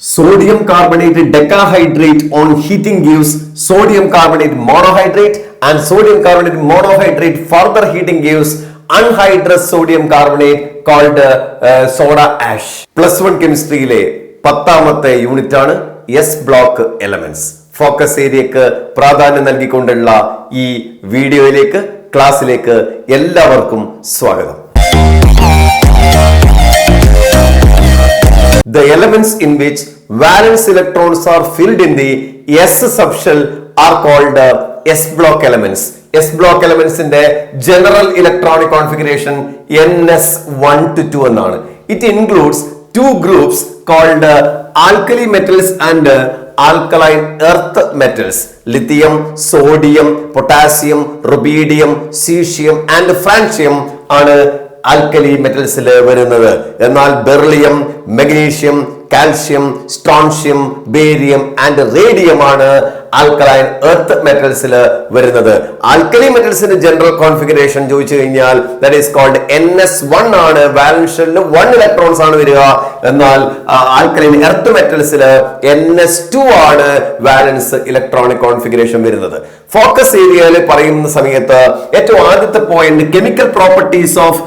Sodium carbonate decahydrate on heating gives sodium carbonate monohydrate, and sodium carbonate monohydrate further heating gives anhydrous sodium carbonate called soda ash. Plus 1 chemistry le 10ാമത്തെ unit ആണ് S block elements. Focus ഏരിയക്ക് പ്രാധാന്യം നൽകിക്കൊണ്ടുള്ള ഈ വീഡിയോയിലേക്ക് ക്ലാസ്സിലേക്ക് എല്ലാവർക്കും സ്വാഗതം. The elements in which valence electrons are filled in the S subshell are called S block elements. S block elements in the general electronic configuration NS1 to 2 എന്നാണ്. It includes two groups called alkali metals and alkaline earth metals. Lithium, sodium, potassium, rubidium, cesium and francium ആണ് alkali മെറ്റൽസിൽ വരുന്നത്. എന്നാൽ beryllium, magnesium, calcium, strontium, barium and radium ആണ് alkaline earth മെറ്റൽസിൽ വരുന്നത്. Alkali മെറ്റൽസിന്റെ general configuration ചോദിച്ചു കഴിഞ്ഞാൽ that is called NS1 ആണ്. വാലൻസ് ഷെല്ലിൽ 1 electrons ആണ് വരിക. എന്നാൽ ആൽക്കലൈൻ എർത്ത് മെറ്റൽസിൽ NS2 ആണ് വാലൻസ് ഇലക്ട്രോണിക് കോൺഫിഗറേഷൻ വരുന്നത്. ഫോക്കസ് ഏരിയയിൽ പറയുന്ന സമയത്ത് ഏറ്റവും ആദ്യത്തെ point chemical properties of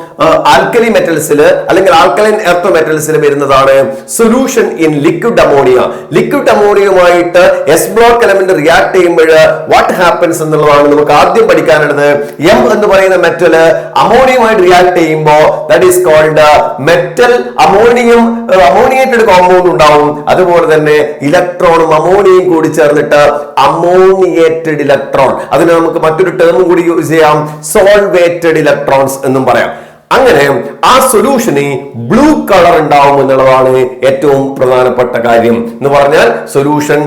alkali മെറ്റൽസിൽ അല്ലെങ്കിൽ ആൽക്കലൈൻ എർത്ത് മെറ്റൽസിൽ വരുന്നതാണ് solution in liquid ammonia. Liquid അമോണിയയുമായിട്ട് എസ് ബ്ലോക്ക് എലമെന്റ് റിയാക്ട് ചെയ്യുമ്പോൾ വാട്ട് ഹാപ്പൻസ് എന്നുള്ളതാണ് നമുക്ക് ആദ്യം പഠിക്കാനുള്ളത്. എം എന്ന് പറയുന്ന മെറ്റല് അമോണിയയുമായിട്ട് റിയാക്ട് ചെയ്യുമ്പോൾ that is called metal ammoniated compound ഉണ്ടാവും. അതുപോലെ തന്നെ ഇലക്ട്രോണും അമോണിയയും കൂടി ചേർന്നിട്ട് അമോണിയേറ്റഡ് ഇലക്ട്രോൺ, അതിന് നമുക്ക് മറ്റൊരു ടേമും കൂടി യൂസ് ചെയ്യാം, സോൾവേറ്റഡ് ഇലക്ട്രോൺസ് എന്നും പറയാം. അങ്ങനെ ആ സൊല്യൂഷന് ബ്ലൂ കളർ ഉണ്ടാവും എന്നുള്ളതാണ് ഏറ്റവും പ്രധാനപ്പെട്ട കാര്യം. എന്ന് പറഞ്ഞാൽ സൊല്യൂഷൻ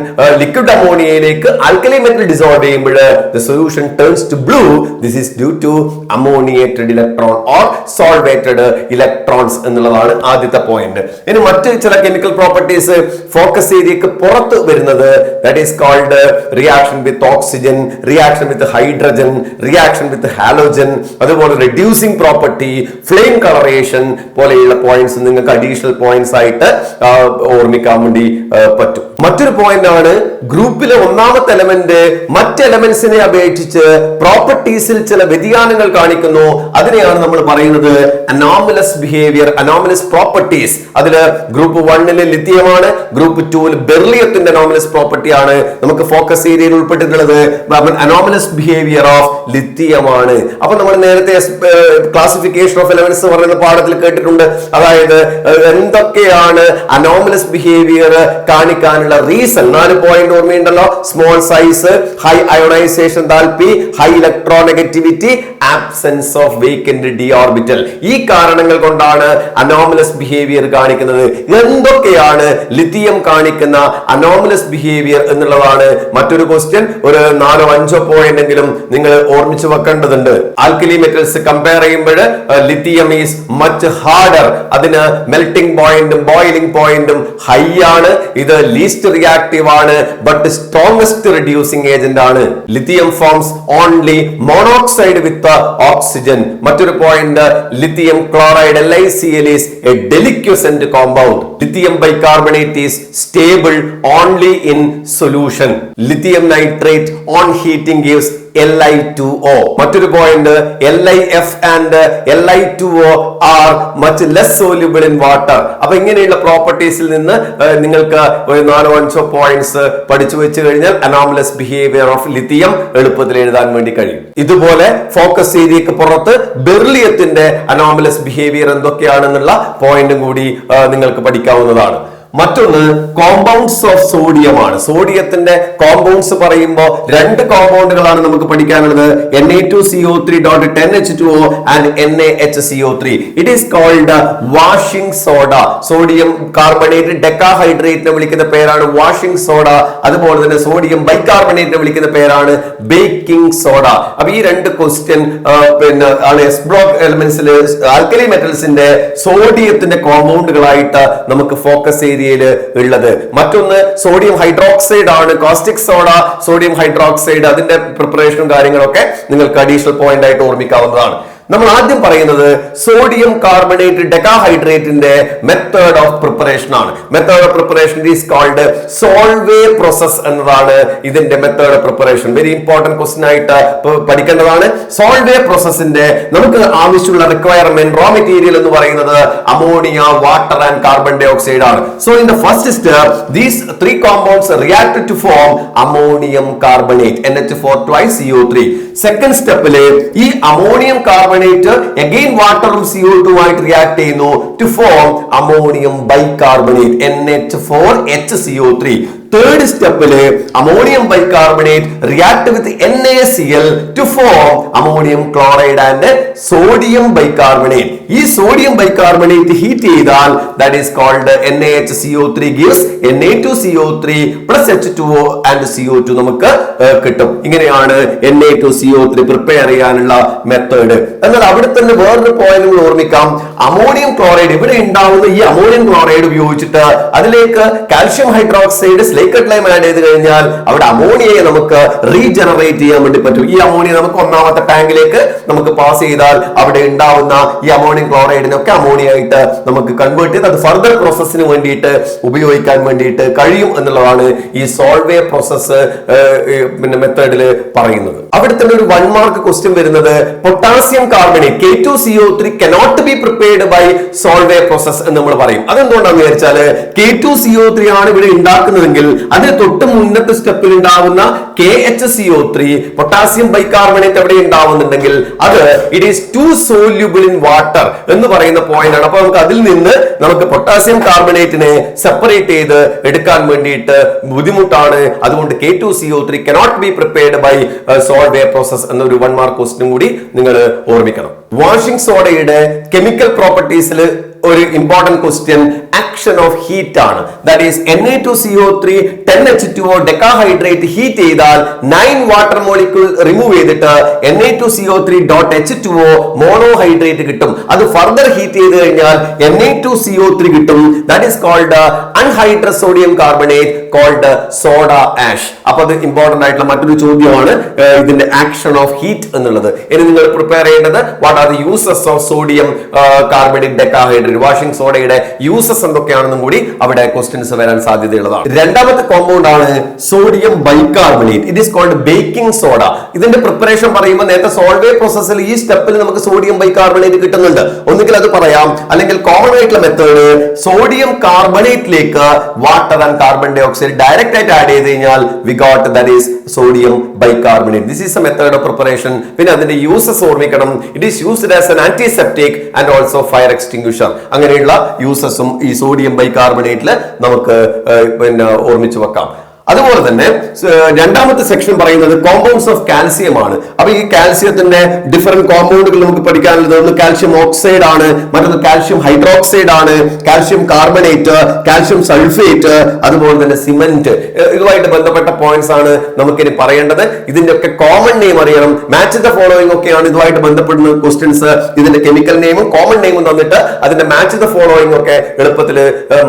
ലിക്വിഡ് അമോണിയയിലേക്ക് ആൽക്കലി മെറ്റൽ ഡിസോൾവ് ചെയ്യുമ്പോൾ the solution turns to blue. This is due to ammoniated electron or solvated electrons എന്നുള്ളതാണ് ആദ്യത്തെ പോയിന്റ്. ഇനി മറ്റ് ചില കെമിക്കൽ പ്രോപ്പർട്ടീസ് ഫോക്കസ് ഏരിയക്ക് പുറത്ത് വരുന്നത് that is called reaction with oxygen, reaction with hydrogen, reaction with halogen, അതുപോലെ reducing property, flame colouration പോലെയുള്ള points നിങ്ങൾക്ക് അഡീഷണൽ പോയിന്റ്സ് ആയിട്ട് ഓർമ്മിക്കാൻ വേണ്ടി പറ്റും. മറ്റൊരു പോയിന്റ് ആണ് ഗ്രൂപ്പിലെ ഒന്നാമത്തെ എലമെന്റ് മറ്റ് എലമെന്റ്സിനെ അപേക്ഷിച്ച് പ്രോപ്പർട്ടീസിൽ ചില വ്യതിയാനങ്ങൾ കാണിക്കുന്നു. അതിനെയാണ് നമ്മൾ പറയുന്നത് അനോമലസ് ബിഹേവിയർ, അനോമലസ് പ്രോപ്പർട്ടീസ്. അതില് ഗ്രൂപ്പ് 1 ലിഥിയമാണ്, ഗ്രൂപ്പ് 2 ബെറിലിയത്തിന്റെ അനോമലസ് പ്രോപ്പർട്ടി ആണ് നമുക്ക് ഫോക്കസ് ഏരിയയിൽ ഉൾപ്പെട്ടിട്ടുള്ളത്. അനോമലസ് ബിഹേവിയർ ഓഫ് ലിഥിയം ആണ്. അപ്പൊ നമ്മൾ നേരത്തെ ക്ലാസിഫിക്കേഷൻ ഓഫ് എലമെന്റ്സ് പറയുന്ന പാഠത്തിൽ കേട്ടിട്ടുണ്ട്. അതായത് എന്തൊക്കെയാണ് അനോമലസ് ബിഹേവിയർ കാണിക്കാനുള്ള റീസൺ. 4 പോയിന്റ് ഓർമ്മയുണ്ടല്ലോ. Small size, high ionisation enthalpy, high electronegativity, absence of vacant D orbital. ഈ കാരണങ്ങൾ കൊണ്ടാണ് അനോമലസ് ബിഹേവിയർ കാണിക്കുന്നത്. എന്തൊക്കെയാണ് ലിഥിയം കാണിക്കുന്ന അനോമലസ് ബിഹേവിയർ എന്നുള്ളതാണ് മറ്റൊരു ക്വസ്റ്റ്യൻ. ഒരു 4-5 പോയിന്റ് എങ്കിലും നിങ്ങൾ ഓർമ്മിച്ചു വെക്കേണ്ടതുണ്ട്. ആൽക്കലി മെറ്റൽസ് കമ്പയർ ചെയ്യുമ്പോൾ ലിഥിയം ഈസ് മച്ച് ഹാർഡർ. അതിന് മെൽറ്റിംഗ് പോയിന്റും ബോയിലിംഗ് പോയിന്റും ഹൈ ആണ്. ഇത് ലീസ്റ്റ് റിയാക്റ്റീവ് ആണ്, ബട്ട് സ്ട്രോങ്സ്റ്റ് റിഡ്യൂസിംഗ് ഏജന്റ് ആണ്. Lithium forms only monoxide with oxygen. മറ്റൊരു point lithium chloride LiCl is a deliquescent compound. Lithium bicarbonate is stable only in solution. Lithium nitrate on heating gives Li2O. മറ്റൊരു point LiF and Li2O are much less soluble in water. അപ്പൊ ഇങ്ങനെയുള്ള പ്രോപ്പർട്ടീസിൽ നിന്ന് നിങ്ങൾക്ക് ഒരു 4-5 points പഠിച്ചു വെച്ച് കഴിഞ്ഞാൽ anomalous behaviour of lithium എളുപ്പത്തിൽ എഴുതാൻ വേണ്ടി കഴിയും. ഇതുപോലെ ഫോക്കസ് ഏരിയക്ക് പുറത്ത് ബെറിലിയത്തിന്റെ അനോമലസ് ബിഹേവിയർ എന്തൊക്കെയാണെന്നുള്ള പോയിന്റും കൂടി നിങ്ങൾക്ക് പഠിക്കാവുന്നതാണ്. മറ്റൊന്ന് കോമ്പൗണ്ട്സ് ഓഫ് സോഡിയം ആണ്. സോഡിയത്തിന്റെ കോമ്പൗണ്ട്സ് പറയുമ്പോൾ 2 കോമ്പൗണ്ടുകളാണ് നമുക്ക് പഠിക്കാനുള്ളത്. Na2CO3.10H2O and NaHCO3. It is called washing soda. Sodium carbonate ഡെക്കാഹൈഡ്രേറ്റിനെ വിളിക്കുന്ന പേരാണ് വാഷിംഗ് സോഡ. അതുപോലെ തന്നെ സോഡിയം ബൈകാർബണേറ്റിനെ വിളിക്കുന്ന പേരാണ് ബേക്കിംഗ് സോഡ. അപ്പൊ ഈ 2 ക്വസ്റ്റ്യൻ പിന്നെ എസ് ബ്ലോക്ക് എലമെന്റ്സിൽ ആൽക്കലി മെറ്റൽസിന്റെ സോഡിയത്തിന്റെ കോമ്പൗണ്ടുകളായിട്ട് നമുക്ക് ഫോക്കസ് ഏരിയ ഉള്ളത്. മറ്റൊന്ന് സോഡിയം ഹൈഡ്രോക്സൈഡ് ആണ്, കോസ്റ്റിക് സോഡ, സോഡിയം ഹൈഡ്രോക്സൈഡ്. അതിന്റെ പ്രിപ്പറേഷനും കാര്യങ്ങളൊക്കെ നിങ്ങൾക്ക് അഡീഷണൽ പോയിന്റ് ആയിട്ട് ഓർമ്മിക്കാവുന്നതാണ്. നമ്മൾ ആദ്യം പറയുന്നത് സോഡിയം കാർബണേറ്റ് ഡെക്കാഹൈഡ്രേറ്റിന്റെ മെത്തേഡ് ഓഫ് പ്രിപ്പറേഷൻ ആണ്. Method of preparation is called Solvay process എന്നതാണ് ഇതിന്റെ method of preparation. Very important question ആയിട്ട് പഠിക്കേണ്ടതാണ്. സോൾവേ പ്രോസസിന്റെ നമുക്ക് ആവശ്യമുള്ള റിക്വയർമെന്റ് റോ മെറ്റീരിയൽ എന്ന് പറയുന്നത് ammonia, water and carbon dioxide ആണ്. So in the first step these three compounds react to form ammonium carbonate NH4 twice CO3. Second സ്റ്റെപ്പില് ഈ അമോണിയം കാർബണേറ്റ് അഗെയിൻ വാട്ടറും CO2 ആയിട്ട് റിയാക്ട് ചെയ്യുന്നു to form ammonium bicarbonate NH4 HCO3. Third സ്റ്റെപ്പില് ammonium bicarbonate react with NaCl to form ammonium chloride and sodium bicarbonate. ഈ sodium bicarbonate heat ചെയ്താൽ that is called NaHCO3 gives Na2CO3 plus H2O and CO2 നമുക്ക് കിട്ടും. ഇങ്ങനെയാണ് Na2CO3 prepare ചെയ്യാനുള്ള method. എന്നാൽ അവിടെ തന്നെ വേറൊരു പോയിന്റ് ഓർമ്മിക്കാം. അമോണിയം ക്ലോറൈഡ് ഇവിടെ ഉണ്ടാവുന്ന ഈ അമോണിയം ക്ലോറൈഡ് ഉപയോഗിച്ചിട്ട് അതിലേക്ക് calcium hydroxide slaked lime add ചെയ്ത് കഴിഞ്ഞാൽ അവിടെ അമോണിയയെ നമുക്ക് റീജനറേറ്റ് ചെയ്യാൻ വേണ്ടി പറ്റും. ഈ അമോണിയ നമുക്ക് ഒന്നാമത്തെ ടാങ്കിലേക്ക് നമുക്ക് പാസ് ചെയ്താൽ അവിടെ ഉണ്ടാവുന്ന ഈ അമോണിയം ക്ലോറൈഡിനൊക്കെ അമോണിയ ആയിട്ട് നമുക്ക് കൺവേർട്ട് ചെയ്ത് അത് ഫർദർ പ്രോസസ്സിന് വേണ്ടിയിട്ട് ഉപയോഗിക്കാൻ വേണ്ടിയിട്ട് കഴിയും എന്നുള്ളതാണ് ഈ സോൾവേ പ്രോസസ് പിന്നെ മെത്തേഡിൽ പറയുന്നത്. അവിടെ തന്നെ ഒരു 1 മാർക്ക് ക്വസ്റ്റ്യൻ വരുന്നത് potassium carbonate K2CO3 cannot be prepared by Solvay process എന്ന് നമ്മൾ പറയും. അതെന്തുകൊണ്ടാന്ന് വിചാരിച്ചാൽ K2CO3 ആണ് ഇവിടെ ഉണ്ടാക്കുന്നതെങ്കിൽ അതിന് തൊട്ട് മുന്നത്തെ സ്റ്റെപ്പിൽ ഉണ്ടാവുന്ന KHCO3 പൊട്ടാസ്യം ബൈകാർബണേറ്റ് എവിടെ ഉണ്ടാവുന്നുണ്ടെങ്കിൽ അത് it is too soluble in water എന്ന് പറയുന്ന പോയിന്റ് ആണ്. അപ്പൊ നമുക്ക് അതിൽ നിന്ന് നമുക്ക് പൊട്ടാസ്യം കാർബണേറ്റിനെ സെപ്പറേറ്റ് ചെയ്ത് എടുക്കാൻ വേണ്ടിയിട്ട് ബുദ്ധിമുട്ടാണ്. അതുകൊണ്ട് K2CO3 cannot be prepared by Solvay process എന്നൊരു 1 മാർക്ക് ക്വസ്റ്റ്യൻ കൂടി നിങ്ങൾ ഓർമ്മിക്കണം. വാഷിംഗ് സോഡയുടെ കെമിക്കൽ പ്രോപ്പർട്ടീസിൽ ഒരു important question action of heat ആണ്. That is Na2CO3 10H2O decahydrate heat ചെയ്താൽ 9 വാട്ടർ മോളിക്യൂൾ റിമൂവ് ചെയ്തിട്ട് Na2CO3.H2O മോണോഹൈഡ്രേറ്റ് കിട്ടും. അത് ഫർദർ ഹീറ്റ് ചെയ്ത് കഴിഞ്ഞാൽ Na2CO3 കിട്ടും. That is called anhydrous sodium carbonate called soda ash. അപ്പൊ അത് ഇമ്പോർട്ടന്റ് ആയിട്ടുള്ള മറ്റൊരു ചോദ്യമാണ് ഇതിന്റെ ആക്ഷൻ ഓഫ് ഹീറ്റ് എന്നുള്ളത്. ഇനി നിങ്ങൾ പ്രിപ്പയർ ചെയ്യേണ്ടത് what are the uses of sodium carbonate decahydrate, washing സോഡയുടെ യൂസസ് എന്തൊക്കെയാണെന്നും കൂടി അവിടെ ക്വസ്റ്റ്യൻസ് വരാൻ സാധ്യതയുള്ളതാണ്. രണ്ടാമത്തെ കോമ്പൗണ്ട് ആണ് sodium bicarbonate. It is called baking soda. ഇതിന്റെ പ്രിപ്പറേഷൻ പറയുമ്പോൾ നേരത്തെ സോൾവേ പ്രോസസ്സിൽ ഈ സ്റ്റെപ്പിൽ നമുക്ക് സോഡിയം ബൈകാർബണേറ്റ് കിട്ടുന്നുണ്ട്. ഒന്നുകിൽ അത് പറയാം, അല്ലെങ്കിൽ കോമൺ ആയിട്ടുള്ള മെത്തേഡ് സോഡിയം കാർബണേറ്റിലേക്ക് water and carbon dioxide direct ആയിട്ട് ആഡ് ചെയ്ത് കഴിഞ്ഞാൽ we got that is sodium bicarbonate. This is a method of preparation. പിന്നെ അതിന്റെ യൂസസ് ഓർമ്മിക്കണം. It is used as an antiseptic and also fire extinguisher. അങ്ങനെയുള്ള യൂസസും ഈ സോഡിയം ബൈകാർബണേറ്റിൽ നമുക്ക് പിന്നെ ഓർമ്മിച്ചു വെക്കാം. അതുപോലെ തന്നെ രണ്ടാമത്തെ സെക്ഷൻ പറയുന്നത് കോമ്പൗണ്ട്സ് ഓഫ് കാൽസ്യം ആണ്. അപ്പൊ ഈ കാൽസ്യത്തിന്റെ ഡിഫറെന്റ് കോമ്പൗണ്ടുകൾ നമുക്ക് പഠിക്കാനുള്ളത് ഒന്ന് കാൽഷ്യം ഓക്സൈഡ് ആണ്, മറ്റൊന്ന് കാൽഷ്യം ഹൈഡ്രോക്സൈഡ് ആണ്, കാൽഷ്യം കാർബണേറ്റ്, കാൽഷ്യം സൾഫേറ്റ്, അതുപോലെ തന്നെ സിമന്റ്. ഇതുമായിട്ട് ബന്ധപ്പെട്ട പോയിന്റ്സ് ആണ് നമുക്കിനി പറയേണ്ടത്. ഇതിന്റെ ഒക്കെ കോമൺ നെയിം അറിയണം. മാച്ച് ദ ഫോളോയിങ് ഒക്കെയാണ് ഇതുമായിട്ട് ബന്ധപ്പെടുന്ന ക്വസ്റ്റ്യൻസ്. ഇതിന്റെ കെമിക്കൽ നെയിമും കോമൺ നെയിമും തന്നിട്ട് അതിന്റെ മാച്ച് ദ ഫോളോയിങ് ഒക്കെ എളുപ്പത്തിൽ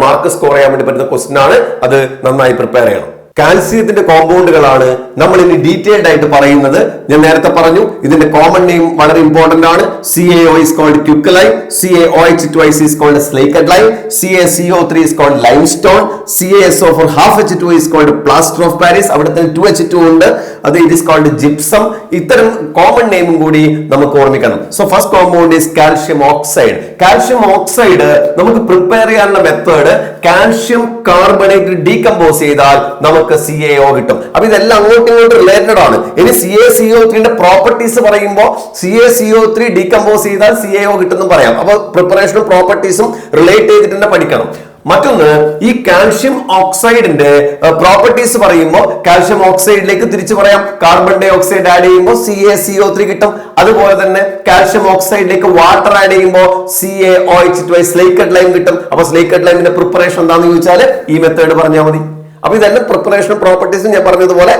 മാർക്ക് സ്കോർ ചെയ്യാൻ വേണ്ടി പറ്റുന്ന ക്വസ്റ്റ്യൻ ആണ്. അത് നന്നായി പ്രിപ്പയർ ചെയ്യണം. കാൽസ്യത്തിന്റെ കോമ്പൗണ്ടുകളാണ് നമ്മൾ ഇനി ഡീറ്റെയിൽഡ് ആയിട്ട് പറയുന്നത്. ഞാൻ നേരത്തെ പറഞ്ഞു ഇതിന്റെ കോമൺ നെയിം വളരെ ഇമ്പോർട്ടന്റ് ആണ്. CaO is called quicklime, CaOH twice is called slaked lime, CaCO3 is called limestone, CaSO4 half H2O is called plaster of Paris. അവിടെ തന്നെ 2H2 ഉണ്ട്, അത് it is called gypsum. ഇത്തരം കോമൺ നെയിമും കൂടി നമുക്ക് ഓർമ്മിക്കണം. So first compound is calcium oxide. Calcium oxide നമുക്ക് പ്രിപ്പയർ ചെയ്യാനുള്ള മെത്തേഡ് കാൽഷ്യം കാർബണേറ്റ് ഡീകമ്പോസ് ചെയ്താൽ നമുക്ക് CaO കിട്ടും. അപ്പൊ ഇതെല്ലാം അങ്ങോട്ടും ഇങ്ങോട്ടും റിലേറ്റഡ് ആണ്. ഇനി CaCO3ന്റെ പ്രോപ്പർട്ടീസ് പറയുമ്പോൾ CaCO3 ഡീകമ്പോസ് ചെയ്താൽ CaO കിട്ടുമെന്ന് പറയാം. അപ്പൊ പ്രിപ്പറേഷനും പ്രോപ്പർട്ടീസും റിലേറ്റ് ചെയ്തിട്ട് തന്നെ പഠിക്കണം. മറ്റൊന്ന് ഈ കാൽഷ്യം ഓക്സൈഡിന്റെ പ്രോപ്പർട്ടീസ് പറയുമ്പോൾ കാൽഷ്യം ഓക്സൈഡിലേക്ക് തിരിച്ചു പറയാം. കാർബൺ ഡൈ ഓക്സൈഡ് ആഡ് ചെയ്യുമ്പോൾ CaCO3 കിട്ടും. അതുപോലെ തന്നെ കാൽഷ്യം ഓക്സൈഡിലേക്ക് വാട്ടർ ആഡ് ചെയ്യുമ്പോൾ CaOH സ്ലേക്കഡ് ലൈം കിട്ടും. അപ്പൊ സ്ലേക്കഡ് ലൈമിന്റെ പ്രിപ്പറേഷൻ എന്താണെന്ന് ചോദിച്ചാൽ ഈ മെത്തേഡ് പറഞ്ഞാൽ മതി. അപ്പൊ ഇതെല്ലാം പ്രിപ്പറേഷൻ പ്രോപ്പർട്ടീസ് ഞാൻ പറഞ്ഞതുപോലെ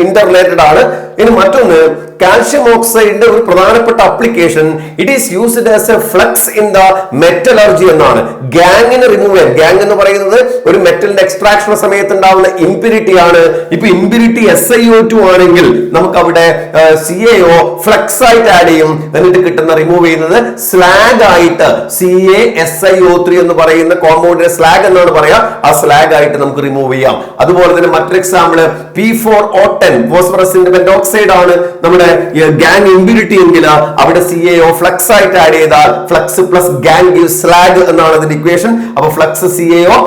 ഇന്റർ റിലേറ്റഡ് ആണ്. ഇനി മറ്റൊന്ന്, കാൽഷ്യം ഓക്സൈഡിന്റെ ഒരു പ്രധാനപ്പെട്ട application, it is used as A flux in the metallurgy എന്നാണ്. ഗാങ്ങിനെ റിമൂവ് ചെയ്യാൻ, ഗാങ് എന്ന് പറയുന്നത് ഒരു മെറ്റലിന്റെ എക്സ്ട്രാക്ഷൻ സമയത്ത് ഉണ്ടാവുന്ന ഇംപ്യൂരിറ്റി ആണ്. ഇപ്പൊ ഇംപ്യൂരിറ്റി SiO2 ആണെങ്കിൽ നമുക്ക് അവിടെ CaO ഫ്ലക്സ് ആയിട്ട് ആഡ് ചെയ്യും. എന്നിട്ട് കിട്ടുന്ന റിമൂവ് ചെയ്യുന്നത് സ്ലാഗ് ആയിട്ട് CaSiO3 എന്ന് പറയുന്ന കോമ്പൗണ്ടിനെ സ്ലാഗ് എന്നാണ് പറയാ, ആ സ്ലാഗ് ആയിട്ട് നമുക്ക് റിമൂവ് ചെയ്യാം. അതുപോലെ തന്നെ മറ്റൊരു എക്സാമ്പിൾ P4O10 ഫോസ്ഫറസിന്റെ പെന്റോക്സൈഡ് ആണ് നമ്മുടെ ഗാങ് ഇംപ്യൂരിറ്റി എങ്കിൽ അവിടെ CaO ഫ്ലക്സ് ആയിട്ട് ആഡ് ചെയ്താൽ flux plus gang gives slag എന്നാണ് അതിന്റെ ഇക്വേഷൻ. അപ്പൊ ഫ്ലക്സ് CaO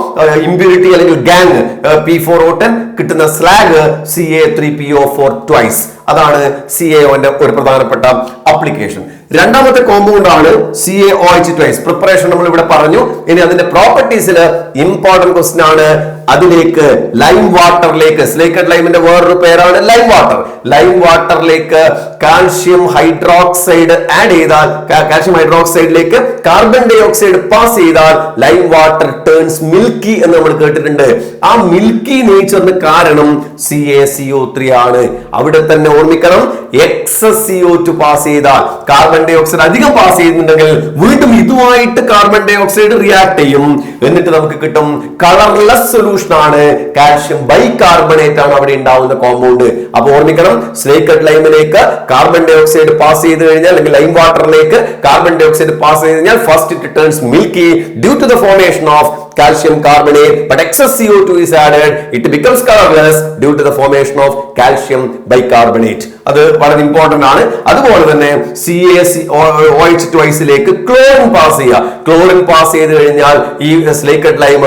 ഇംപ്യൂരിറ്റി അല്ലെങ്കിൽ ഗാങ് P4O10 കിട്ടുന്ന സ്ലാഗ് Ca3PO4 ട്വൈസ്. അതാണ് CaOന്റെ ഒരു പ്രധാനപ്പെട്ട അപ്ലിക്കേഷൻ. രണ്ടാമത്തെ കോമ്പൗണ്ട് ആണ് CaOH ട്വൈസ്. പ്രിപ്പറേഷൻ നമ്മൾ ഇവിടെ പറഞ്ഞു. ഇനി അതിന്റെ പ്രോപ്പർട്ടീസിൽ ഇമ്പോർട്ടന്റ് ക്വസ്റ്റ്യൻ ആണ്. അതിലേക്ക് ലൈം വാട്ടറിലേക്ക്, സ്ലേക്കഡ് ലൈമിന്റെ വേറൊരു പേരാണ് ലൈം വാട്ടർ. ലൈം വാട്ടറിലേക്ക് കാൽഷ്യം ഹൈഡ്രോക്സൈഡ് ആഡ് ചെയ്താൽ, കാൽഷ്യം ഹൈഡ്രോക്സൈഡിലേക്ക് കാർബൺ ഡൈ ഓക്സൈഡ് പാസ് ചെയ്താൽ ലൈം വാട്ടർ ടേൺസ് മിൽക്കി എന്ന് നമ്മൾ കേട്ടിട്ടുണ്ട്. ആ മിൽക്കി നേച്ചറിന് കാരണം CaCO3 ആണ്. അവിടെ തന്നെ ഓർമ്മിക്കണം, എക്സസ് CO2 പാസ് ചെയ്താൽ, കാർബൺ ഡൈ ഓക്സൈഡ് അധികം പാസ് ചെയ്യുന്നുണ്ടെങ്കിൽ വീണ്ടും ഇതുമായിട്ട് കാർബൺ ഡൈ ഓക്സൈഡ് റിയാക്ട് ചെയ്യും. എന്നിട്ട് നമുക്ക് കിട്ടും കളർലെസ് സൊല്യൂഷൻ ആണ്, കാൽഷ്യം ബൈകാർബണേറ്റ് ആണ് അവിടെ ഉണ്ടാവുന്ന കോമ്പൗണ്ട്. അപ്പൊ ഓർമ്മിക്കണം, സ്ലേക്കഡ് ലൈമിലേക്ക് കാർബൺ ഡൈ ഓക്സൈഡ് പാസ് ചെയ്ത് കഴിഞ്ഞാൽ, അല്ലെങ്കിൽ ലൈം വാട്ടറിലേക്ക് കാർബൺ ഡൈ ഓക്സൈഡ് പാസ് ചെയ്ത് കഴിഞ്ഞാൽ first it turns milky due to the formation of calcium carbonate, but excess CO2 is added, it becomes colorless due to the formation of calcium bicarbonate. അത് വളരെ important ആണ്. അതുപോലെ തന്നെ CaOH ട്വൈസിലേക്ക് chlorine pass ചെയ്യുക. Chlorine pass ചെയ്ത് കഴിഞ്ഞാൽ ഈ slaked lime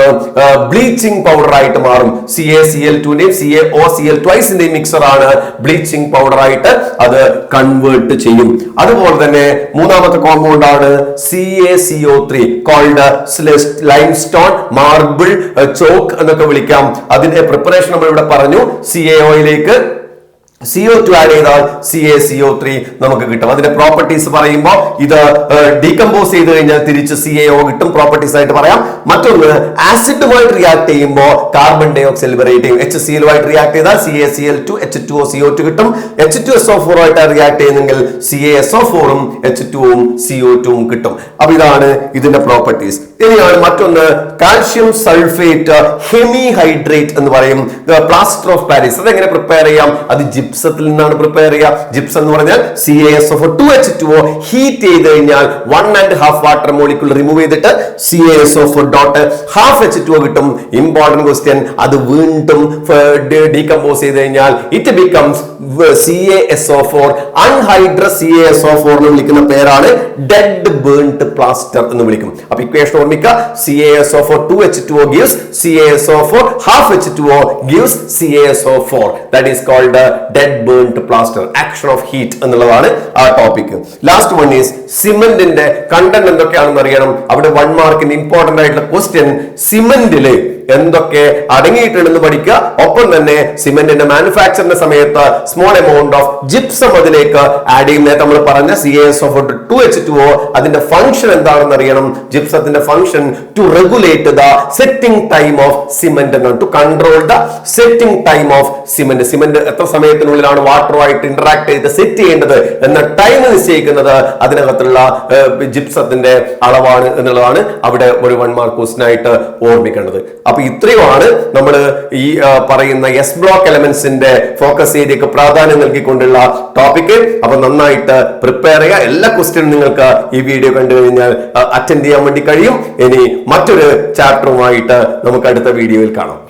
bleaching powder ആയിട്ട് മാറും. CaCl2ന്റെയും CaOCl ട്വൈസിന്റെയും മിക്സർ ആണ് ബ്ലീച്ചിങ് പൗഡർ ആയിട്ട് അത് കൺവേർട്ട് ചെയ്യും. അതുപോലെ തന്നെ മൂന്നാമത്തെ കോമ്പൗണ്ട് ആണ് CaCO3 called limestone, marble, chalk എന്നൊക്കെ വിളിക്കാം. അതിന്റെ പ്രിപ്പറേഷൻ നമ്മൾ ഇവിടെ പറഞ്ഞു. CaOയിലേക്ക് CO2 ആഡ് ചെയ്താൽ CaCO3 നമുക്ക് കിട്ടും. അതിന്റെ പ്രോപ്പർട്ടീസ് പറയുമ്പോൾ ഇത് ഡീകമ്പോസ് ചെയ്ത് കഴിഞ്ഞാൽ തിരിച്ച് CaO കിട്ടും, പ്രോപ്പർട്ടീസ് ആയിട്ട് പറയാം. മറ്റൊന്ന്, ആസിഡുമായിട്ട് റിയാക്ട് ചെയ്യുമ്പോൾ കാർബൺ ഡൈ ഓക്സൈഡ് ലിബറേറ്റ് ചെയ്യും. HCl ആയിട്ട് റിയാക്ട് ചെയ്താൽ CaCl2 H2O CO2 കിട്ടും. H2SO4 ആയിട്ട് റിയാക്ട് ചെയ്യുന്നെങ്കിൽ CaSO4ഉം H2ഉം CO2ഉം കിട്ടും. അപ്പൊ ഇതാണ് ഇതിന്റെ പ്രോപ്പർട്ടീസ്. ഇനിയാണ് മറ്റൊന്ന്, കാൽഷ്യം സൾഫേറ്റ് ഹെമിഹൈഡ്രേറ്റ് എന്ന് പറയും, പ്ലാസ്റ്റർ ഓഫ് പാരീസ്. അതെങ്ങനെ പ്രിപ്പയർ ചെയ്യാം? അത് ജിപ്സത്തിൽ നിന്നാണ് പ്രിപ്പയർ ചെയ്യുക. ജിപ്സം എന്ന് പറഞ്ഞാൽ CaSO4 ഹീറ്റ് ചെയ്ത് കഴിഞ്ഞാൽ 1.5 വാട്ടർ മോളിക്യൂൾ റിമൂവ് ചെയ്തിട്ട് CaSO4 H2O കിട്ടും. ഇമ്പോർട്ടന്റ് ക്വസ്റ്റ്യൻ, അത് വീണ്ടും ഡീകമ്പോസ് ചെയ്ത് കഴിഞ്ഞാൽ it becomes CaSO4 anhydrous CaSO4 എന്ന് വിളിക്കുന്ന പേരാണ് ഡെഡ് ബേൺഡ് പ്ലാസ്റ്റർ എന്ന് വിളിക്കും. അപ്പൊ ഇക്വേഷൻ ഓർമ്മിക്കുക, CaSO4 H2O gives CaSO4 H2O gives CaSO4. that is called dead burnt plaster, action of heat എന്നുള്ളതാണ് ആ ടോപ്പിക്. ലാസ്റ്റ് വൺ ഈസ് സിമെന്റിന്റെ കണ്ടന്റ് എന്തൊക്കെയാണെന്ന് അറിയണം. അവിടെ 1 മാർക്കിന്റെ ഇമ്പോർട്ടന്റ് ആയിട്ടുള്ള ക്വസ്റ്റ്യൻ, സിമെന്റില് എന്തൊക്കെ അടങ്ങിയിട്ടുണ്ടെന്ന് പഠിക്കുക. ഒപ്പം തന്നെ സിമെന്റിന്റെ മാനുഫാക്ചറിന്റെ സമയത്ത് സ്മോൾ എമൗണ്ട് ഓഫ് ജിപ്സം അതിലേക്ക് ആഡ് ചെയ്യും. നേരത്തെ നമ്മൾ പറഞ്ഞ CaSO4 H2O അതിന്റെ ഫംഗ്ഷൻ എന്താണെന്ന് അറിയണം. ജിപ്സത്തിന്റെ function to regulate the setting time of cement എന്നാണ്, to control the setting time of cement. Cement എത്ര സമയത്തിനുള്ളിലാണ് വാട്ടറുമായിട്ട് ഇന്ററാക്ട് ചെയ്ത് സെറ്റ് ചെയ്യേണ്ടത് എന്ന ടൈം നിശ്ചയിക്കുന്നത് അതിനകത്തുള്ള ജിപ്സത്തിന്റെ അളവാണ് എന്നുള്ളതാണ് അവിടെ ഒരു 1 മാർക്ക് ക്വസ്റ്റ്യൻ ആയിട്ട് ഓർമ്മിക്കേണ്ടത്. അപ്പൊ ഇത്രയുമാണ് നമ്മൾ ഈ പറയുന്ന എസ് ബ്ലോക്ക് എലമെന്റ്സിന്റെ ഫോക്കസ് ഏരിയക്ക് പ്രാധാന്യം നൽകിക്കൊണ്ടുള്ള ടോപ്പിക്. അപ്പൊ നന്നായിട്ട് പ്രിപ്പയർ ചെയ്യുക. എല്ലാ ക്വസ്റ്റ്യനും നിങ്ങൾക്ക് ഈ വീഡിയോ കണ്ടു കഴിഞ്ഞാൽ അറ്റൻഡ് ചെയ്യാൻ വേണ്ടി കഴിയും. ഇനി മറ്റൊരു ചാപ്റ്ററുമായിട്ട് നമുക്ക് അടുത്ത വീഡിയോയിൽ കാണാം.